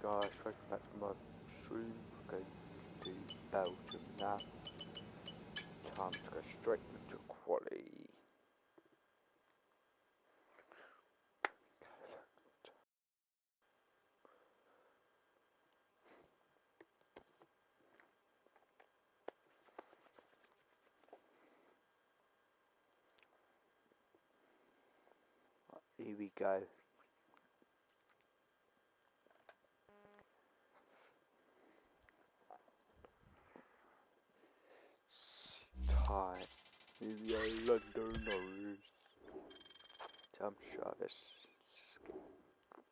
guys, welcome back to my stream. We're going to Belgium now. Time to go straight into quality. Right, here we go. Time. Here we are, Lando Norris. Tom Travis.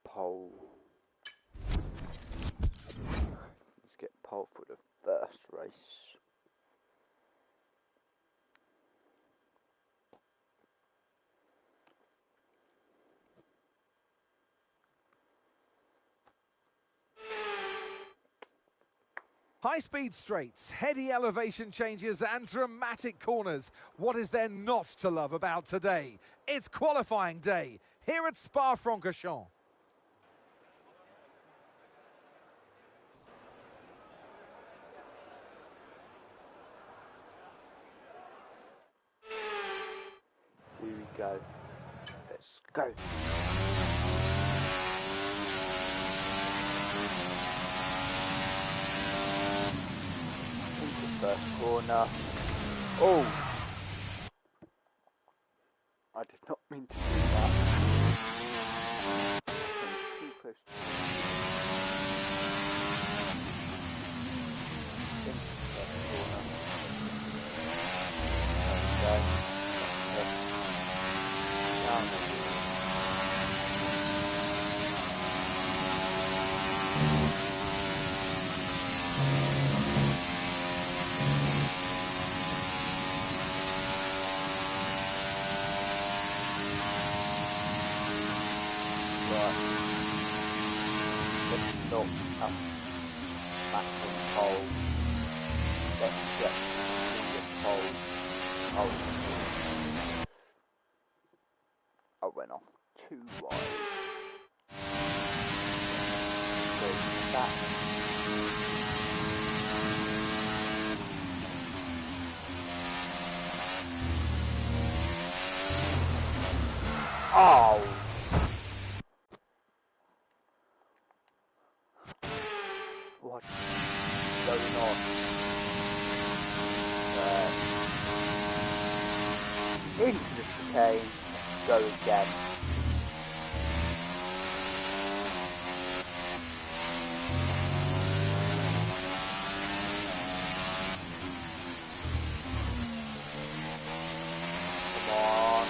Pole. Let's get pole for the first race. High-speed straights, heady elevation changes and dramatic corners. What is there not to love about today? It's qualifying day here at Spa-Francorchamps. Here we go. Let's go. First corner. Oh! I did not mean to do that. Too close. Into the first corner. There we go. Down. Let's not have maximum pole. Let's get the pole. Oh, I went off too wide. So that. Oh! What's going on? Into the chicane, go again. Come on.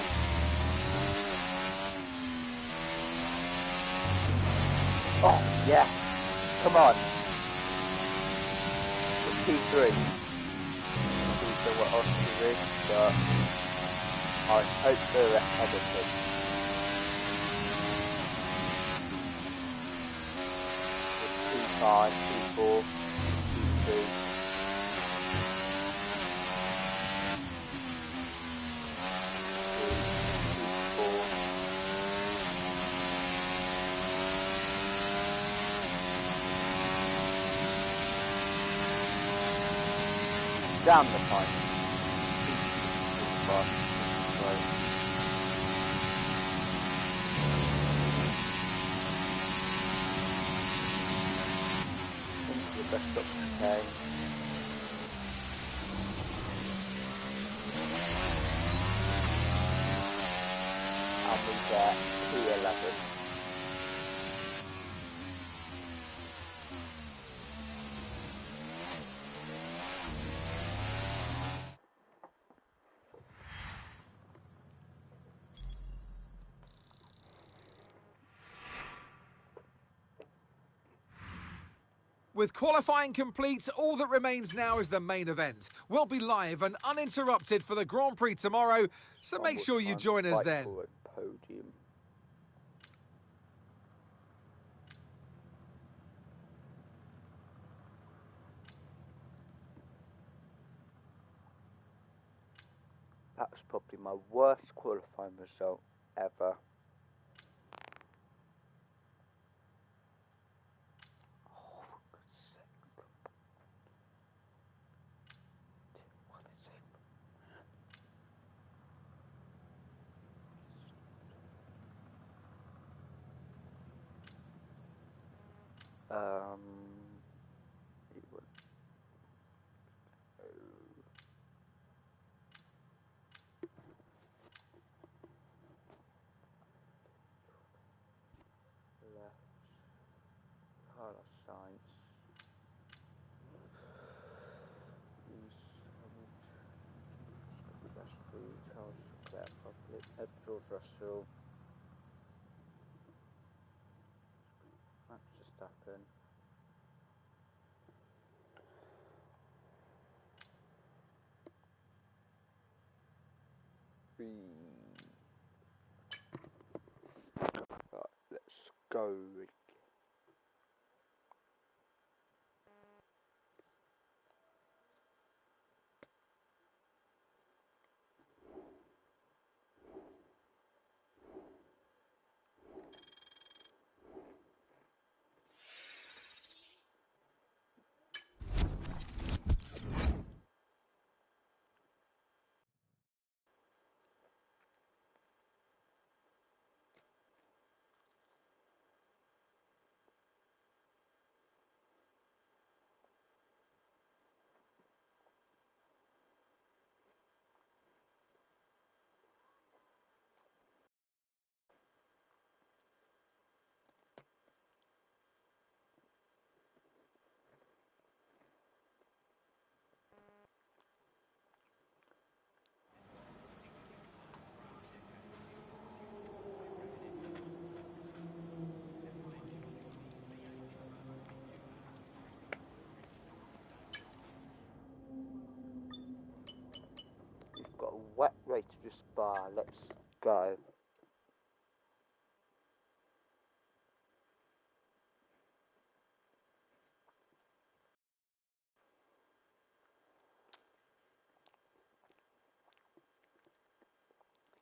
Oh, yeah. Come on. P3. So we're on to this, but I hope they're ahead of him. With 2-5, 2-4, 2-2. Down the pipe. Into the best up okay. And we get P11. With qualifying complete, all that remains now is the main event. We'll be live and uninterrupted for the Grand Prix tomorrow, so make sure you join us then. Podium. That was probably my worst qualifying result ever. It will go left. Carlos Sainz. That's through Charles Leclerc properly. George Russell. Max Verstappen. Right, let's go. You've got a wet race to Spa. Let's go.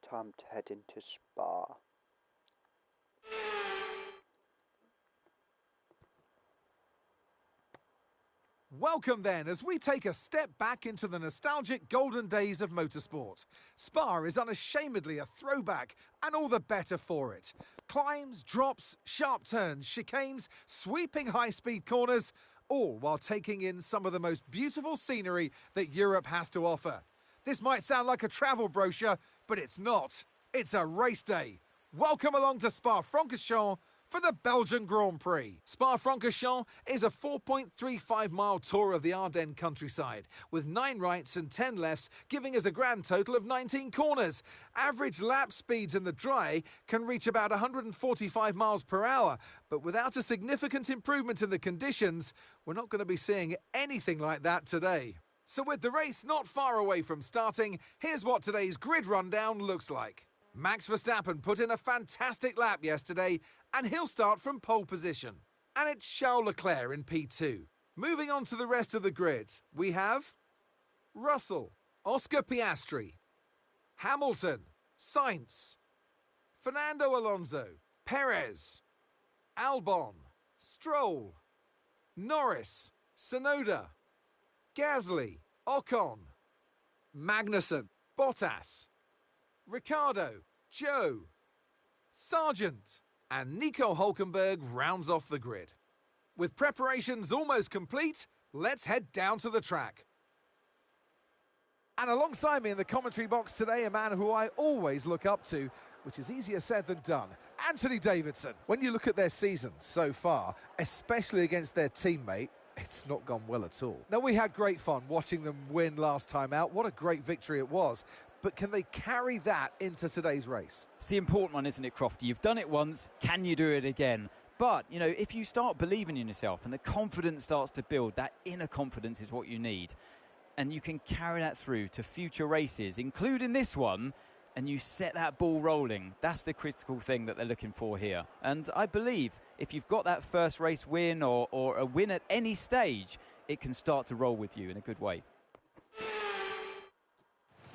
Time to head into Spa. Welcome then, as we take a step back into the nostalgic golden days of motorsport. Spa is unashamedly a throwback, and all the better for it. Climbs, drops, sharp turns, chicanes, sweeping high-speed corners, all while taking in some of the most beautiful scenery that Europe has to offer. This might sound like a travel brochure, but it's not. It's a race day. Welcome along to Spa-Francorchamps for the Belgian Grand Prix. Spa-Francorchamps is a 4.35-mile tour of the Ardennes countryside, with 9 rights and 10 lefts, giving us a grand total of 19 corners. Average lap speeds in the dry can reach about 145 miles per hour, but without a significant improvement in the conditions, we're not going to be seeing anything like that today. So with the race not far away from starting, here's what today's grid rundown looks like. Max Verstappen put in a fantastic lap yesterday, and he'll start from pole position. And it's Charles Leclerc in P2. Moving on to the rest of the grid, we have Russell, Oscar Piastri, Hamilton, Sainz, Fernando Alonso, Perez, Albon, Stroll, Norris, Tsunoda, Gasly, Ocon, Magnussen, Bottas, Ricciardo, Joe, Sargent, and Nico Hülkenberg rounds off the grid. With preparations almost complete, let's head down to the track. And alongside me in the commentary box today, a man who I always look up to, which is easier said than done, Anthony Davidson. When you look at their season so far, especially against their teammate, it's not gone well at all. Now, we had great fun watching them win last time out. What a great victory it was. But can they carry that into today's race? It's the important one, isn't it, Crofty? You've done it once, can you do it again? But, you know, if you start believing in yourself and the confidence starts to build, that inner confidence is what you need. And you can carry that through to future races, including this one, and you set that ball rolling. That's the critical thing that they're looking for here. And I believe if you've got that first race win or a win at any stage, it can start to roll with you in a good way.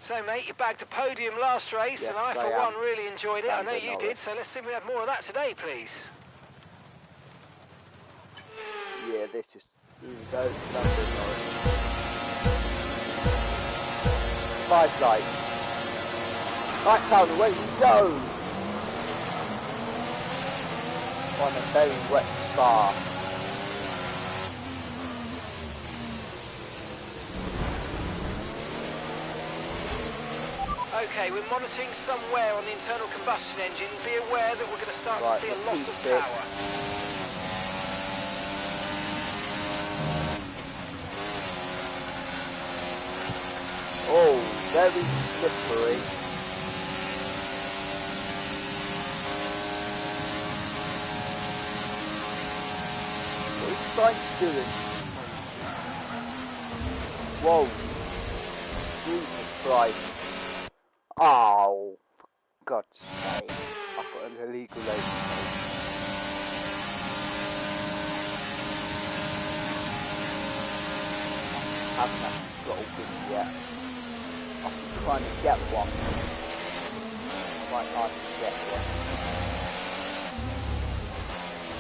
So, mate, you bagged a podium last race, and I, for one, really enjoyed it. I know you did, so let's see if we have more of that today, please. Yeah, this is Lando Norris. 5 lights. Lights out, away we go! On a very wet Spa. Okay, we're monitoring some wear on the internal combustion engine. Be aware that we're going to start to see a loss of power. Oh, very slippery. What are you trying to do? Whoa. Jesus Christ. Oh, for God's sake. I've got an illegal lane. I haven't actually got a win yet. I'm trying to get one. Quite hard to get one.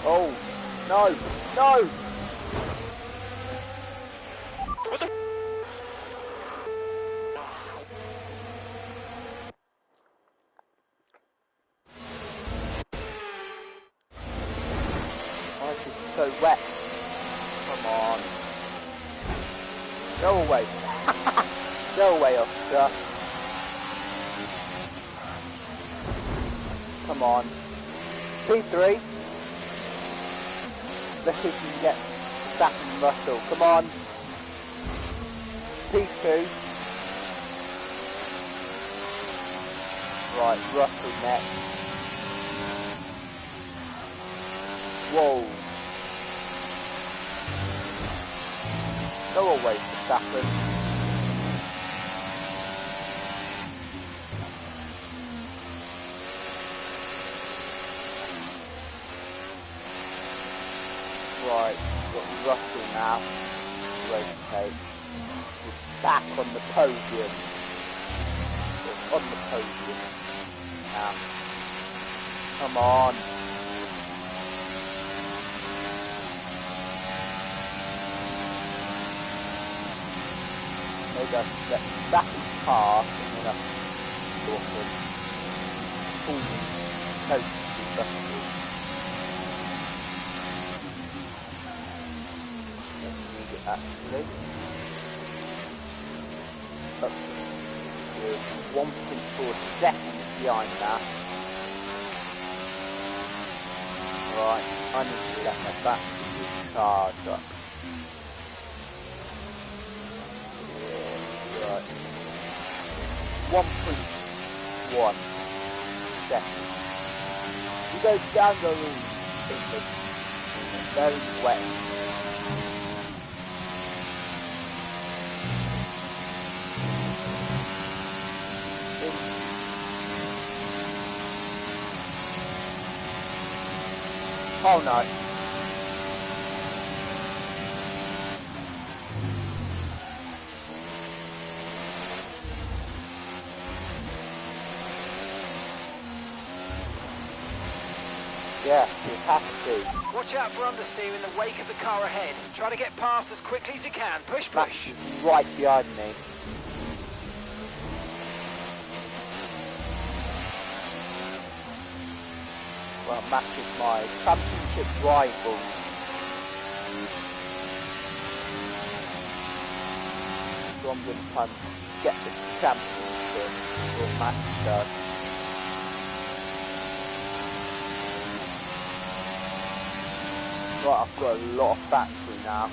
Oh, no, no! What the Why is it so wet? Come on. Go away. Go away, officer. Come on. P3. Let's see if we can get Stappen and Russell. Come on. P2. Right, Russell next. Whoa. Go away, Stappen. Right, got Russell now. Rotate. We're back on the podium. We're on the podium now. Come on. Maybe I should let Stappen pass and then I can go off and pull coach to Russell. Actually, up to 1.4 seconds behind that. Right, I need to let my battery charge up. Yeah, right. 1.1 seconds. You go down the room, it's very wet. Oh no. Yeah, you have to. Watch out for understeer in the wake of the car ahead. Try to get past as quickly as you can. Push, Max push. is right behind me. Well, Max is my championship rival. So I'm going to try and get the championship for Max does. Right, I've got a lot of battery now.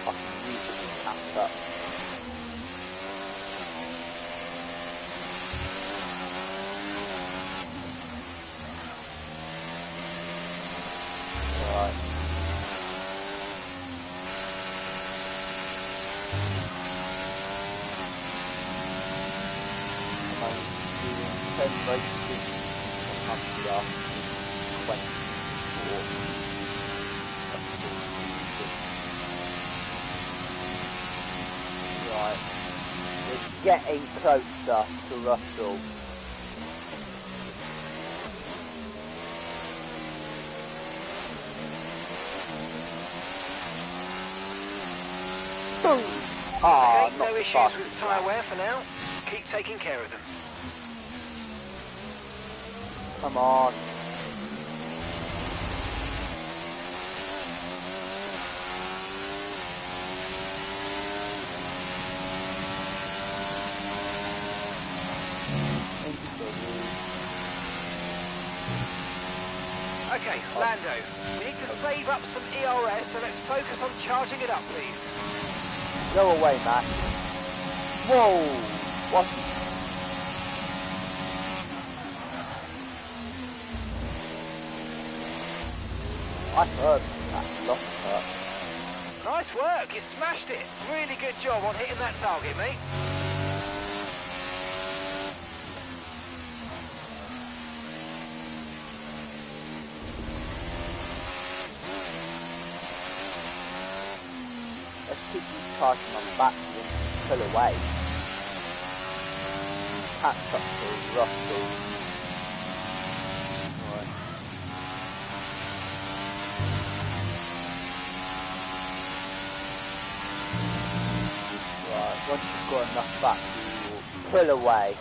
I can use it to catch up. Right. I'm doing 10 races a month after 24. Right. We're getting closer to Russell. Boom! Ah, Okay, not no issues fast with enough. tyre wear for now. Keep taking care of them. Come on. Okay, Lando, we need to save up some ERS, so let's focus on charging it up, please. Go away, Matt. Whoa! What? I heard that. Lost her. Nice work, you smashed it. Really good job on hitting that target, mate. Let's keep you charging on back and pull away. Catch up to Russell. Right. Right, once you've got enough back, you will pull away.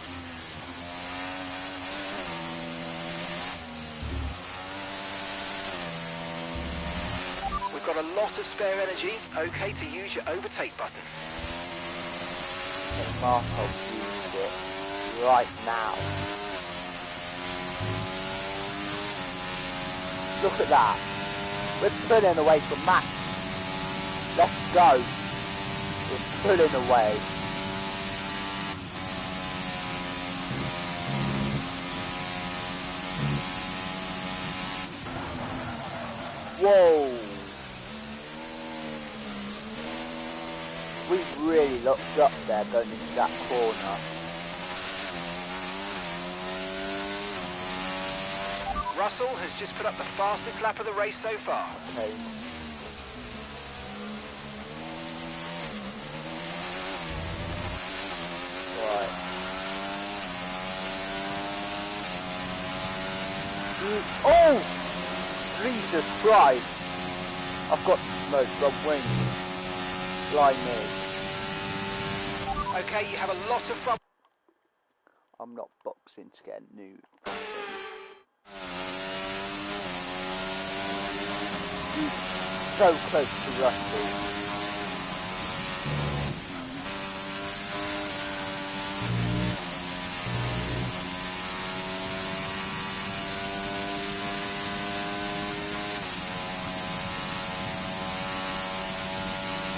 We've got a lot of spare energy. Okay to use your overtake button. And Marco used it right now. Look at that. We're pulling away from Max. Let's go. We're pulling away. Whoa. We really looked up there going into that corner. Russell has just put up the fastest lap of the race so far. Okay. Right. Oh! Jesus Christ! I've got smoke from wings. Fly me. Okay, you have a lot of fun. I'm not boxing to get a new. So close to Russell.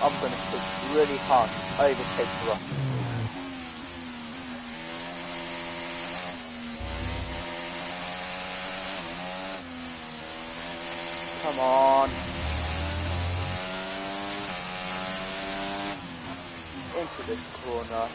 I'm going to push really hard to overtake Russell. Come on. Into this corner.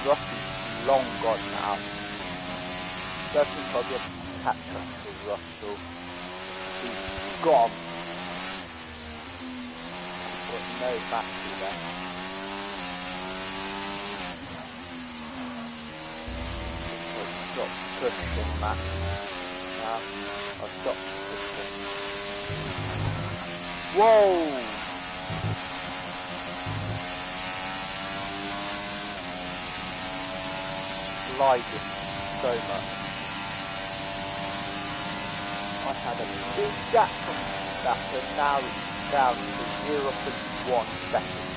Russell's long gone now. Don't think I'll be able to catch up to Russell. He's gone. Got no battery left. I'll stop pushing Matt. Now I'll stop pushing. Whoa! Sliding so much. I had a big gap from that, and now it's down to 0.1 seconds.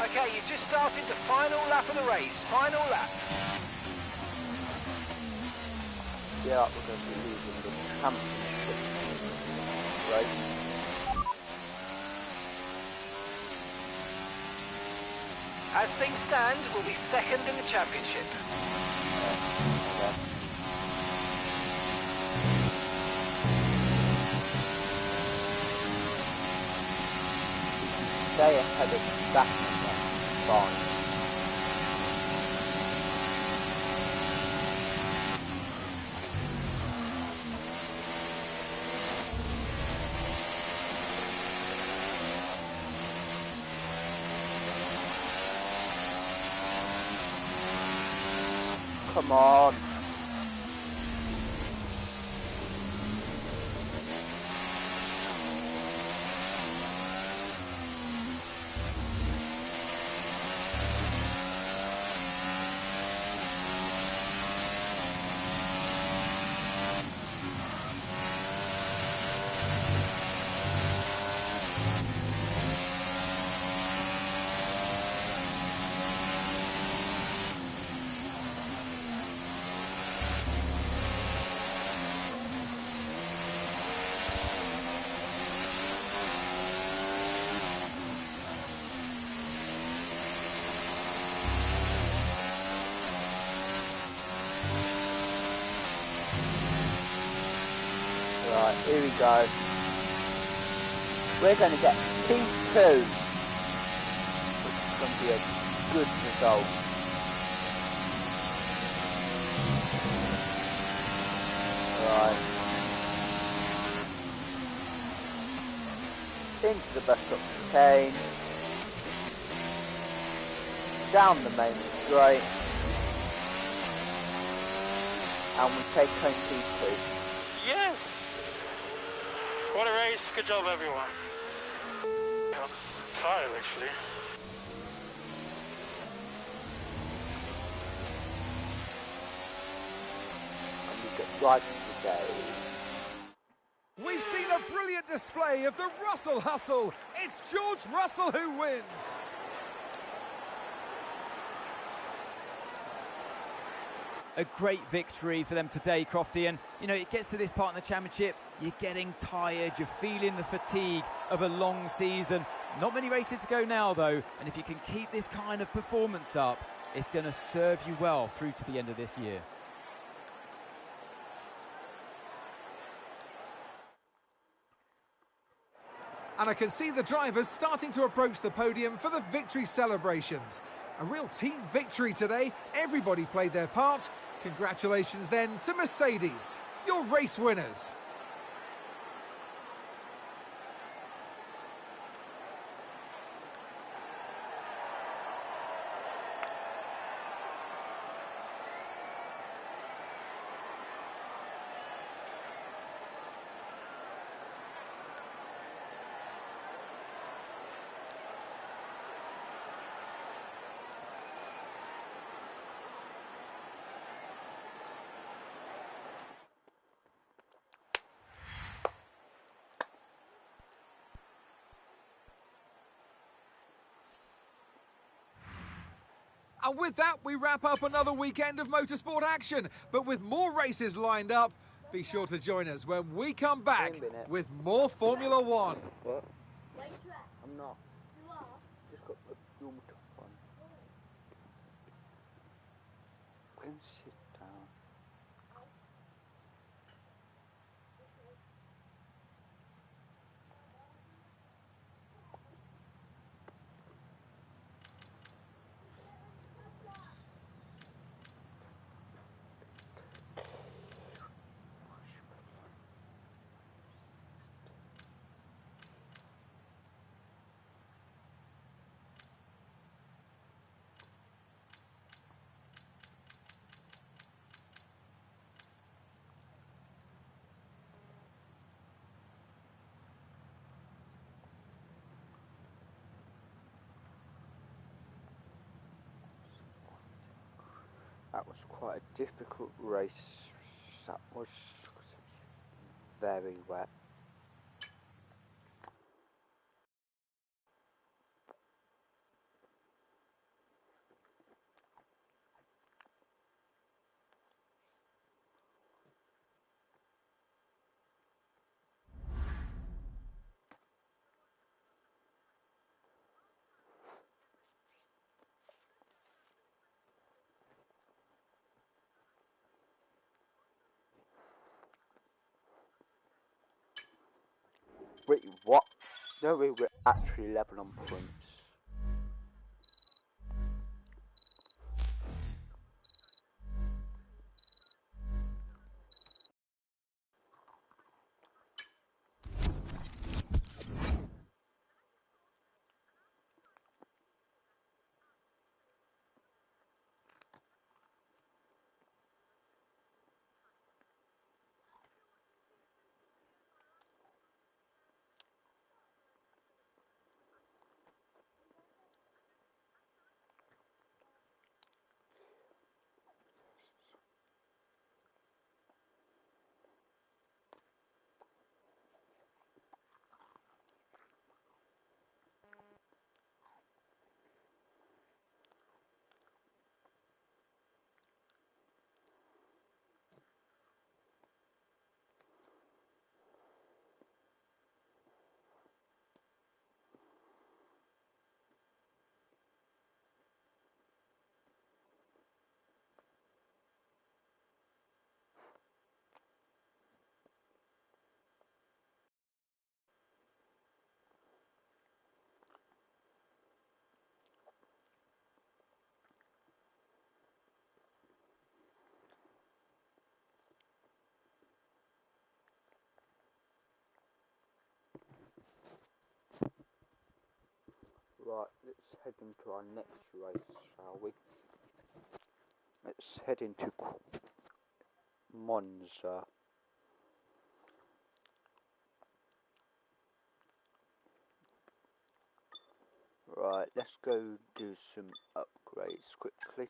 Okay, you've just started the final lap of the race. Final lap. Yeah, we're going to be losing the championship race. As things stand, we'll be second in the championship. Stay ahead of that fine. Come on. Right, here we go. We're going to get P2, which is going to be a good result. Right. Into the bus stop chicane. Down the main straight. And we take home P2. Yes! What a race, good job everyone. I'm tired actually. And we get right today. We've seen a brilliant display of the Russell hustle. It's George Russell who wins. A great victory for them today, Crofty, and you know, it gets to this part in the championship, you're getting tired, you're feeling the fatigue of a long season. Not many races to go now though, and if you can keep this kind of performance up, it's going to serve you well through to the end of this year. And I can see the drivers starting to approach the podium for the victory celebrations. A real team victory today. Everybody played their part. Congratulations then to Mercedes, your race winners. And with that, we wrap up another weekend of motorsport action. But with more races lined up, be sure to join us when we come back with more Formula One. What? I'm not. You are? Just got the normal top on. Can sit down. That was quite a difficult race. That was very wet. Wait, what? No, we were actually level on points. Right, let's head into our next race, shall we? Let's head into Monza. Right, let's go do some upgrades quickly.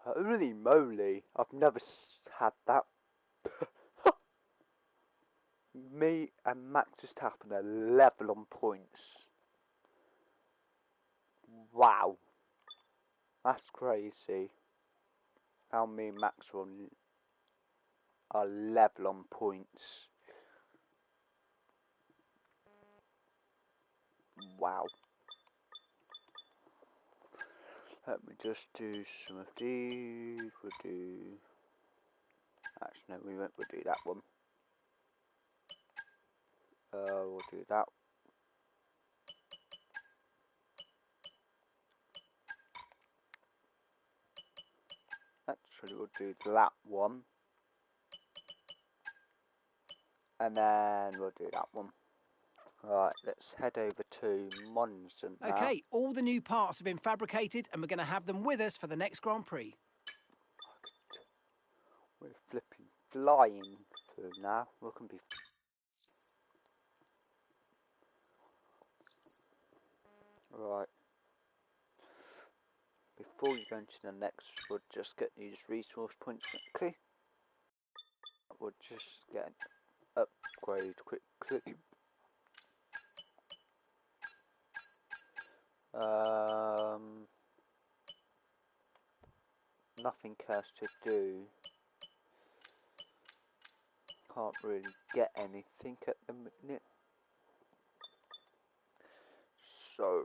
Holy moly, I've never had that. Me and Max Verstappen are level on points. Wow. That's crazy. How me and Max are level on points. Wow. Let me just do some of these. We'll do... Actually, no, we won't. We'll do that one. We'll do that. Actually, we'll do that one. And then we'll do that one. Right, let's head over to Monza now. Okay, all the new parts have been fabricated and we're going to have them with us for the next Grand Prix. We're flipping flying through now. We can be... Right. Before we go into the next, we'll just get these resource points quickly. We'll just get an upgrade quickly. Nothing else to do. Can't really get anything at the minute. So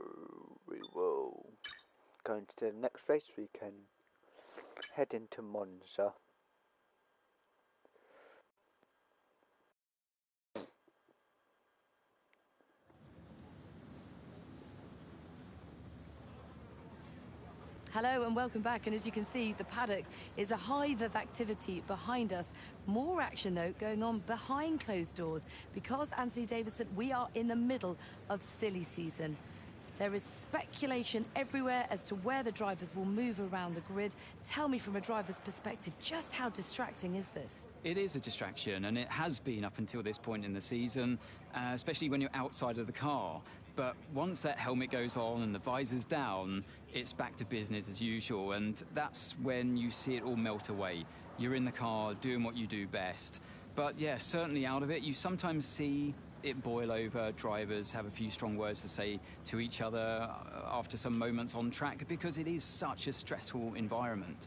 we will go into the next race. We can head into Monza. Hello and welcome back, and as you can see, the paddock is a hive of activity behind us. More action though going on behind closed doors because, Anthony Davison, we are in the middle of silly season. There is speculation everywhere as to where the drivers will move around the grid. Tell me from a driver's perspective, just how distracting is this? It is a distraction, and it has been up until this point in the season, especially when you're outside of the car. But once that helmet goes on and the visor's down, it's back to business as usual, and that's when you see it all melt away. You're in the car doing what you do best. But yeah, certainly out of it, you sometimes see it boil over. Drivers have a few strong words to say to each other after some moments on track because it is such a stressful environment.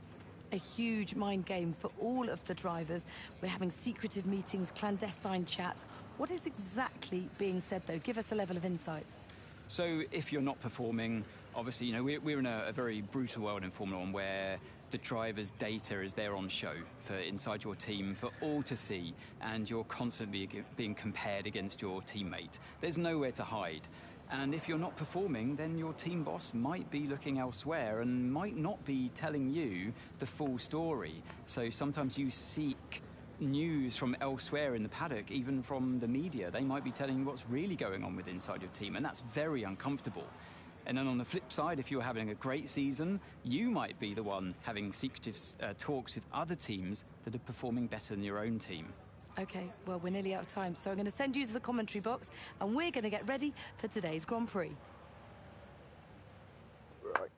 A huge mind game for all of the drivers. We're having secretive meetings, clandestine chats. What is exactly being said, though? Give us a level of insight. So if you're not performing, obviously, you know, we're in a very brutal world in Formula One where the driver's data is there on show for inside your team for all to see, and you're constantly being compared against your teammate. There's nowhere to hide. And if you're not performing, then your team boss might be looking elsewhere and might not be telling you the full story. So sometimes you seek news from elsewhere in the paddock, even from the media. They might be telling you what's really going on with inside your team, and that's very uncomfortable. And then on the flip side, if you're having a great season, you might be the one having secretive talks with other teams that are performing better than your own team. Okay, well, we're nearly out of time, so I'm going to send you to the commentary box, and we're going to get ready for today's Grand Prix. Right,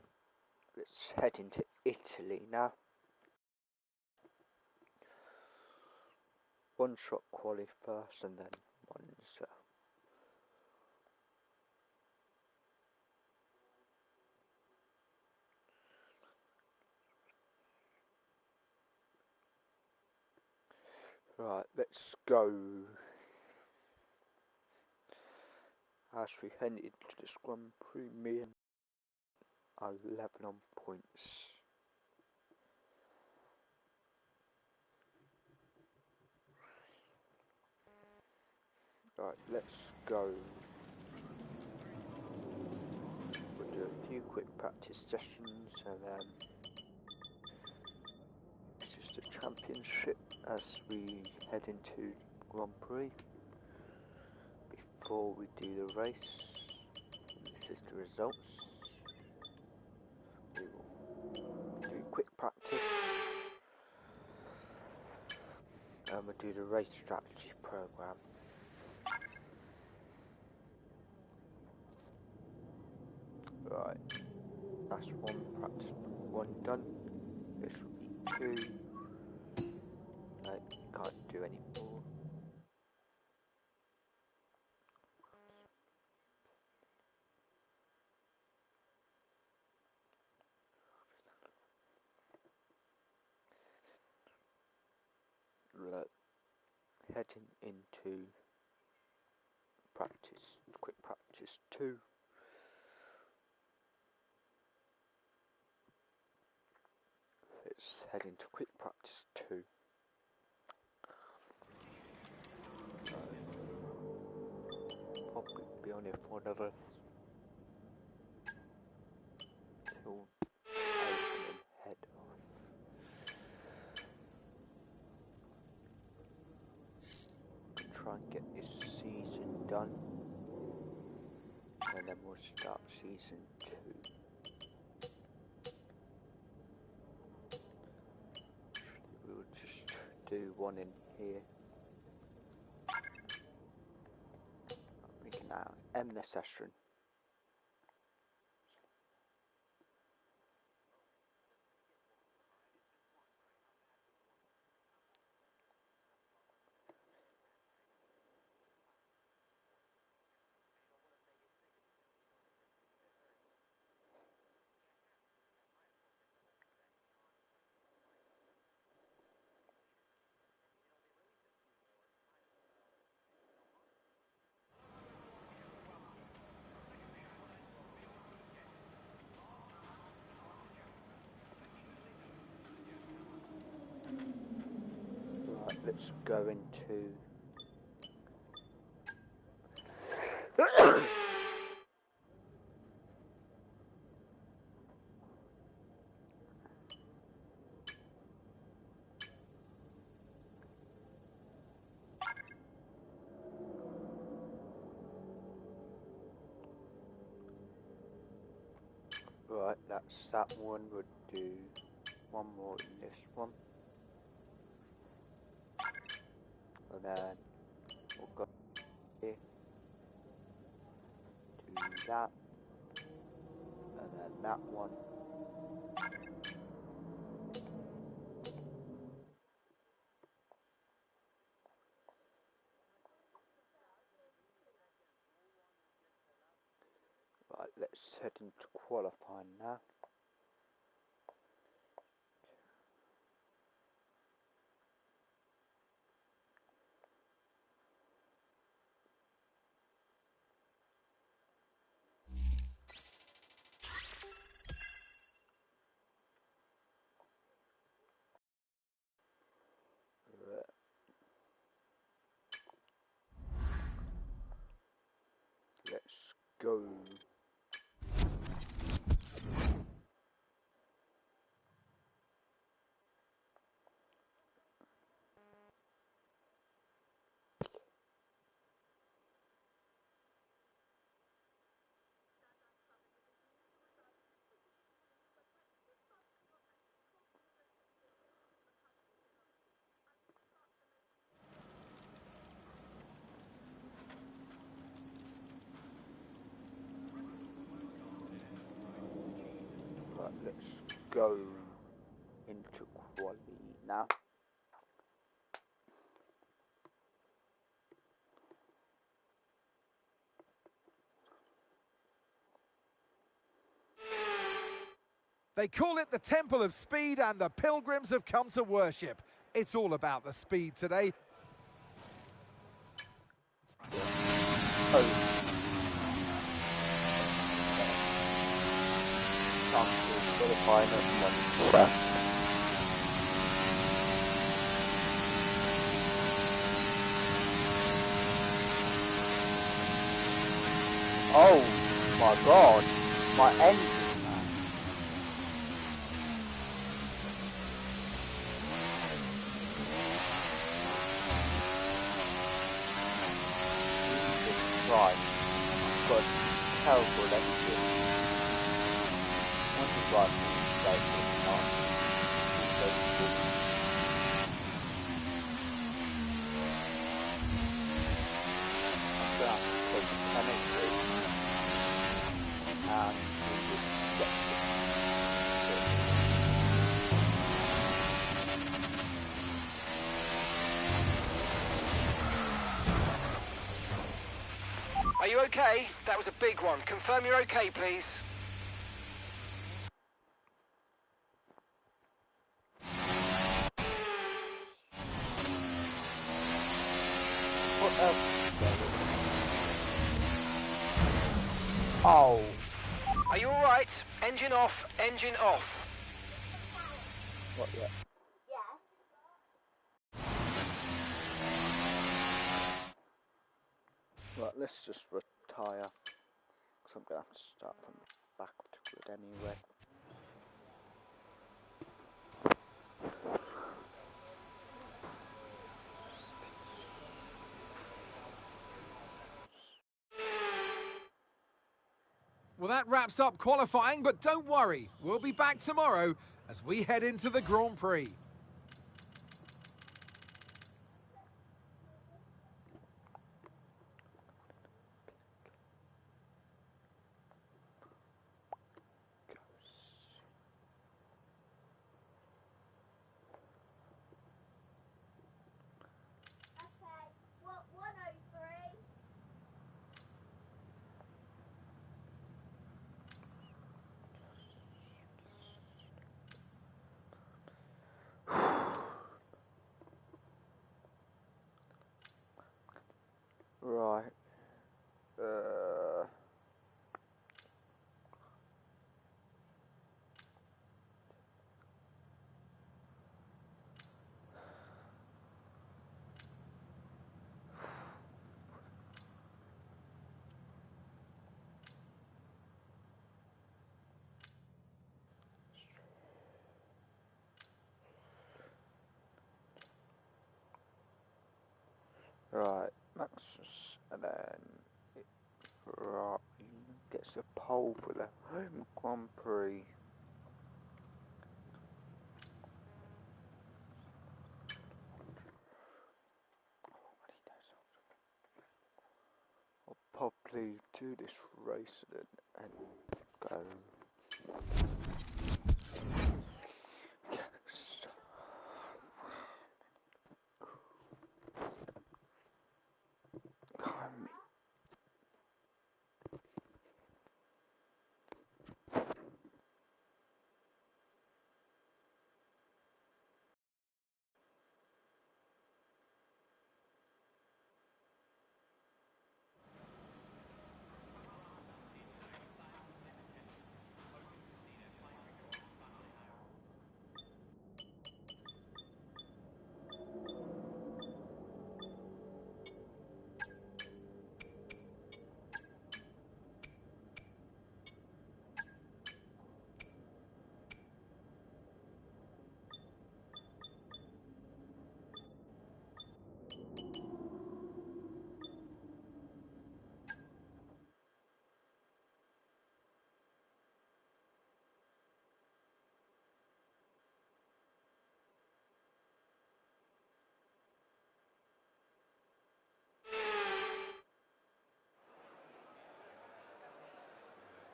let's head into Italy now. One shot quali first and then Monza. Right, let's go. As we head into this Grand Prix, me and are level on points. Right, let's go. We'll do a few quick practice sessions and then this is the championship as we head into Grand Prix. Before we do the race, this is the results. We will do quick practice and we'll do the race strategy program. Right, that's one practice, one done. This will be two. No, can't do any more. Heading into practice, quick practice 2. Let's head into quick practice 2. Probably be on it for another till opening head off. Try and get this season done, and then we'll start season 2. We'll just do one in here. We can now end the session. Right, let's go into right, that's that one. We'll do one more in this one, and then we'll go here, do that, and then that one. Right, let's head into qualifying now. Let's go. Right, let's go into quality now. They call it the Temple of Speed, and the pilgrims have come to worship. It's all about the speed today. Oh my god, my engine. Right. I've got terrible electric. Once you drive through the state, it's not. I'm going to have to take the chemistry and we'll just get Are you okay? That was a big one. Confirm you're okay, please. What else? Oh. Are you all right? Engine off, engine off. What yet? Right, let's just retire. Because I'm going to have to start from the back of the grid anyway. Well, that wraps up qualifying, but don't worry, we'll be back tomorrow as we head into the Grand Prix. Right. Right, Max, and then right, gets a pole for the home Grand Prix. I'll probably do this race and go. Yes.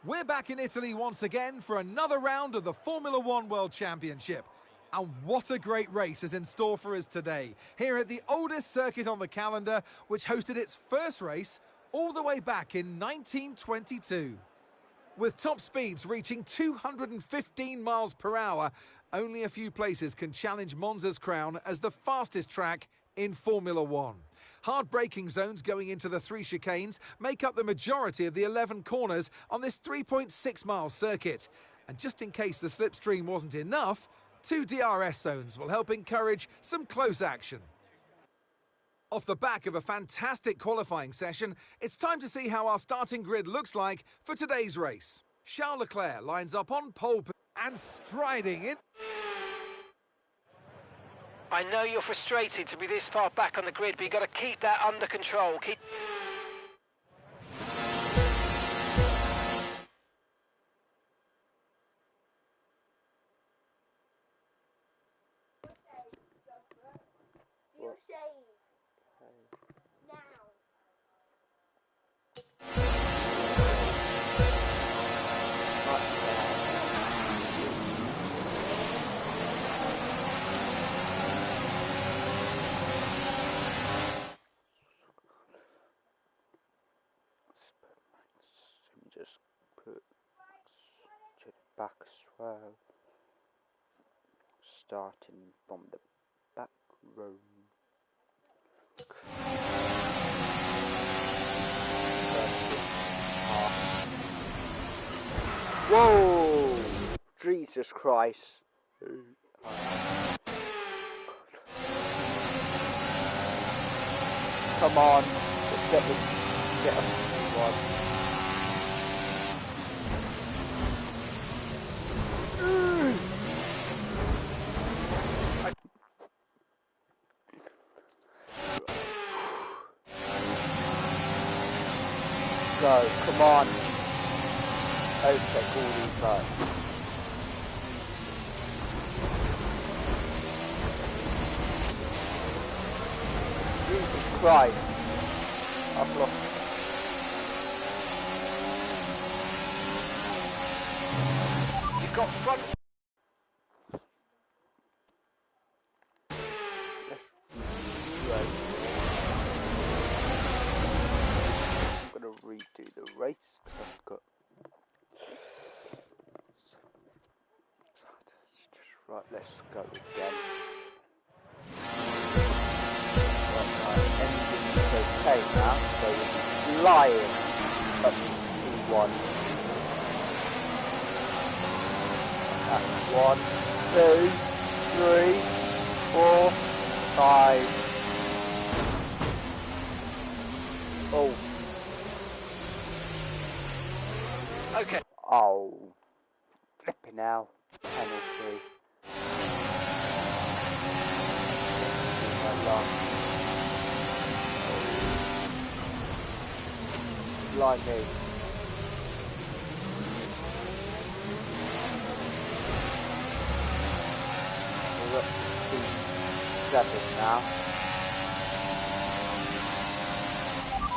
We're back in Italy once again for another round of the Formula One World Championship. And what a great race is in store for us today, here at the oldest circuit on the calendar, which hosted its first race all the way back in 1922. With top speeds reaching 215 miles per hour, only a few places can challenge Monza's crown as the fastest track in Formula One. Hard braking zones going into the 3 chicanes make up the majority of the 11 corners on this 3.6-mile circuit. And just in case the slipstream wasn't enough, 2 DRS zones will help encourage some close action. Off the back of a fantastic qualifying session, it's time to see how our starting grid looks like for today's race. Charles Leclerc lines up on pole and striding in. I know you're frustrated to be this far back on the grid, but you've got to keep that under control. just put to the back as well. Starting from the back row. Whoa! Jesus Christ! Come on, let's get a one. Go, come on. Overtake all these guys. Jesus Christ. I've lost. You've got front. I'm gonna redo the race. I've got. Right, let's go again. Everything's okay now, so we're flying up to one. That's 1, 2, 3, 4, 5. Oh. Okay. Oh. Flipping now. Penalty. Like me. We're up to 7 now.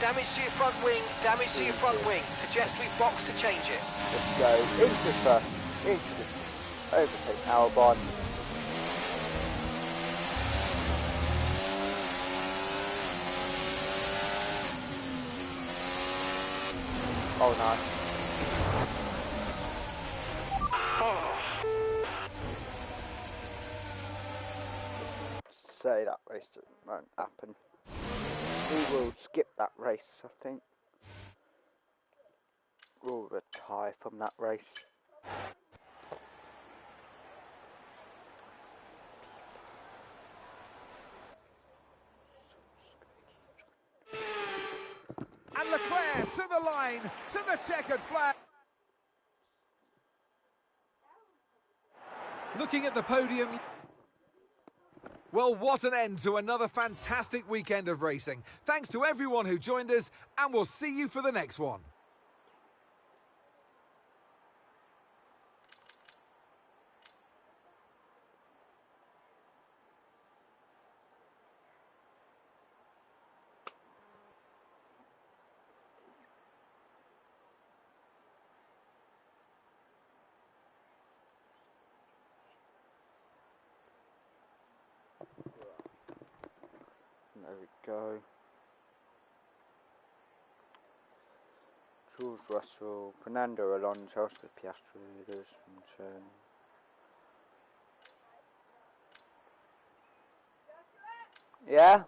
Damage to your front wing, damage to your front wing. Suggest we box to change it. Let's go into first, into the overtake Albon. Oh nice. Say that race won't happen. We will skip that race, I think. We'll retire from that race. And Leclerc to the line, to the checkered flag. Looking at the podium. Well, what an end to another fantastic weekend of racing. Thanks to everyone who joined us, and we'll see you for the next one. There we go. George Russell, Fernando Alonso, Oscar Piastri, Lewis Hamilton. Yeah?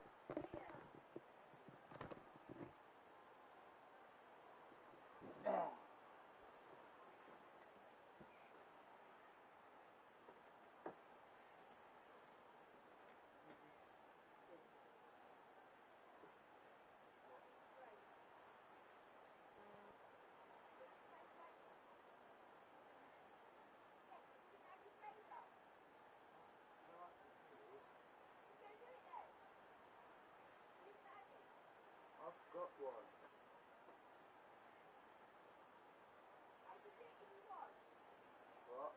I've got one. What?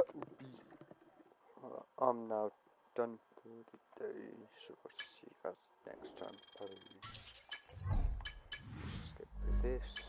that would be. I'm now done for the day, so we'll see you guys next time. Bye. Skip through this.